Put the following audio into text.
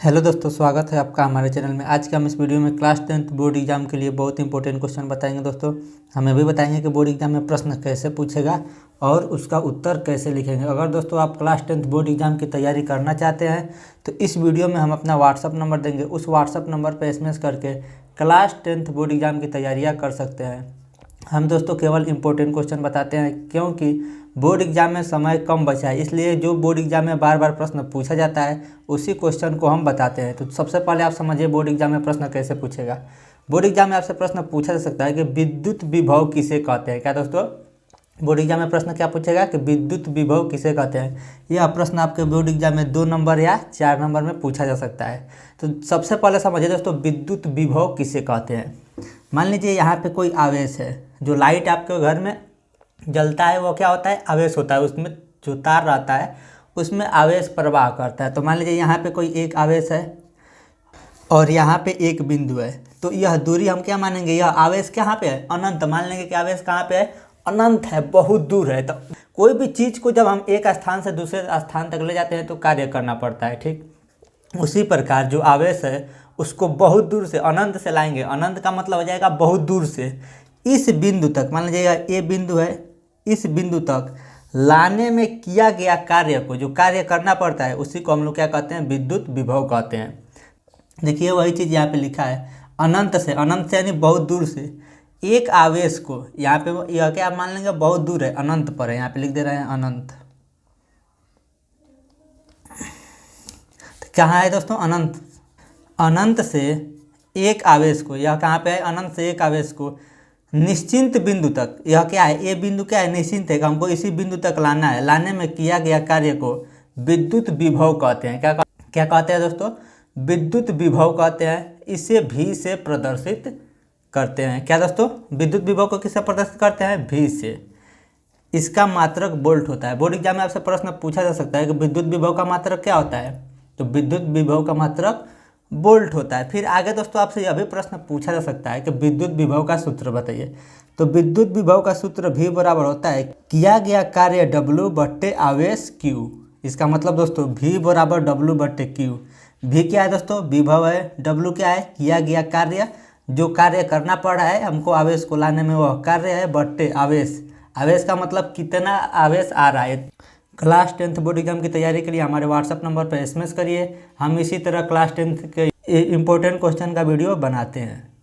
Hello दोस्तों, स्वागत है आपका हमारे चैनल में। आज के हम इस वीडियो में क्लास 10th बोर्ड एग्जाम के लिए बहुत इंपॉर्टेंट क्वेश्चन बताएंगे। दोस्तों हमें भी बताएंगे कि बोर्ड एग्जाम में प्रश्न कैसे पूछेगा और उसका उत्तर कैसे लिखेंगे। अगर दोस्तों आप क्लास 10th बोर्ड एग्जाम की तैयारी करना चाहते हैं तो इस वीडियो में हम अपना व्हाट्सअप नंबर देंगे। उस व्हाट्सअप नंबर पर SMS करके क्लास 10th बोर्ड एग्जाम की तैयारियाँ कर सकते हैं। हम दोस्तों केवल इम्पोर्टेंट क्वेश्चन बताते हैं, क्योंकि बोर्ड एग्जाम में समय कम बचा है, इसलिए जो बोर्ड एग्जाम में बार बार प्रश्न पूछा जाता है उसी क्वेश्चन को हम बताते हैं। तो सबसे पहले आप समझिए बोर्ड एग्जाम में प्रश्न कैसे पूछेगा। बोर्ड एग्जाम में आपसे प्रश्न पूछा जा सकता है कि विद्युत विभव किसे कहते हैं। क्या दोस्तों, बोर्ड एग्जाम में प्रश्न क्या पूछेगा कि विद्युत विभव किसे कहते हैं। यह प्रश्न आपके बोर्ड एग्जाम में 2 नंबर या 4 नंबर में पूछा जा सकता है। तो सबसे पहले समझिए दोस्तों, विद्युत विभव किसे कहते हैं। मान लीजिए यहाँ पे कोई आवेश है, जो लाइट आपके घर में जलता है वो क्या होता है, आवेश होता है। उसमें जो तार रहता है उसमें आवेश प्रवाह करता है। तो मान लीजिए यहाँ पे कोई एक आवेश है और यहाँ पे एक बिंदु है, तो यह दूरी हम क्या मानेंगे, यह आवेश कहाँ पे है, अनंत। मान लेंगे कि आवेश कहाँ पे है, अनंत है, बहुत दूर है। तो कोई भी चीज़ को जब हम एक स्थान से दूसरे स्थान तक ले जाते हैं तो कार्य करना पड़ता है, ठीक। उसी प्रकार जो आवेश है उसको बहुत दूर से, अनंत से लाएंगे। अनंत का मतलब हो जाएगा बहुत दूर से, इस बिंदु तक, मान लीजिएगा ये बिंदु है, इस बिंदु तक लाने में किया गया कार्य को, जो कार्य करना पड़ता है, उसी को हम लोग क्या कहते हैं, विद्युत विभव कहते हैं। देखिए वही चीज़ यहाँ पे लिखा है, अनंत से, अनंत से यानी बहुत दूर से एक आवेश को, यहाँ पे यह क्या मान लेंगे, बहुत दूर है, अनंत पर है, यहाँ पे लिख दे रहे हैं अनंत। तो कहाँ है दोस्तों, अनंत। अनंत से एक आवेश को, यह कहाँ पे है, अनंत से एक आवेश को निश्चित बिंदु तक, यह क्या है, ये बिंदु क्या है, निश्चित है, हमको इसी बिंदु तक लाना है। लाने में किया गया कार्य को विद्युत विभव कहते हैं। क्या कहते हैं दोस्तों, विद्युत विभव कहते हैं। इसे भी से प्रदर्शित करते हैं। क्या दोस्तों, विद्युत विभव को किससे प्रदर्शित करते हैं, भी से। इसका मात्रक वोल्ट होता है। बोर्ड एग्जाम में आपसे प्रश्न पूछा जा सकता है कि विद्युत विभव का मात्रक क्या होता है, तो विद्युत विभव का मात्रक वोल्ट होता है। फिर आगे दोस्तों आपसे यह भी प्रश्न पूछा जा सकता है कि विद्युत विभव का सूत्र बताइए। तो विद्युत विभव का सूत्र V बराबर होता है किया गया कार्य W बट्टे आवेश Q। इसका मतलब दोस्तों V बराबर W बट्टे Q। V क्या है दोस्तों, विभव है, W क्या है, किया गया कार्य, जो कार्य करना पड़ रहा है हमको आवेश को लाने में, वह कार्य है, बट्टे आवेश। आवेश का मतलब कितना आवेश आ रहा है। क्लास 10th बोर्ड एग्जाम की तैयारी के लिए हमारे व्हाट्सअप नंबर पर SMS करिए। हम इसी तरह क्लास 10th के इम्पोर्टेंट क्वेश्चन का वीडियो बनाते हैं।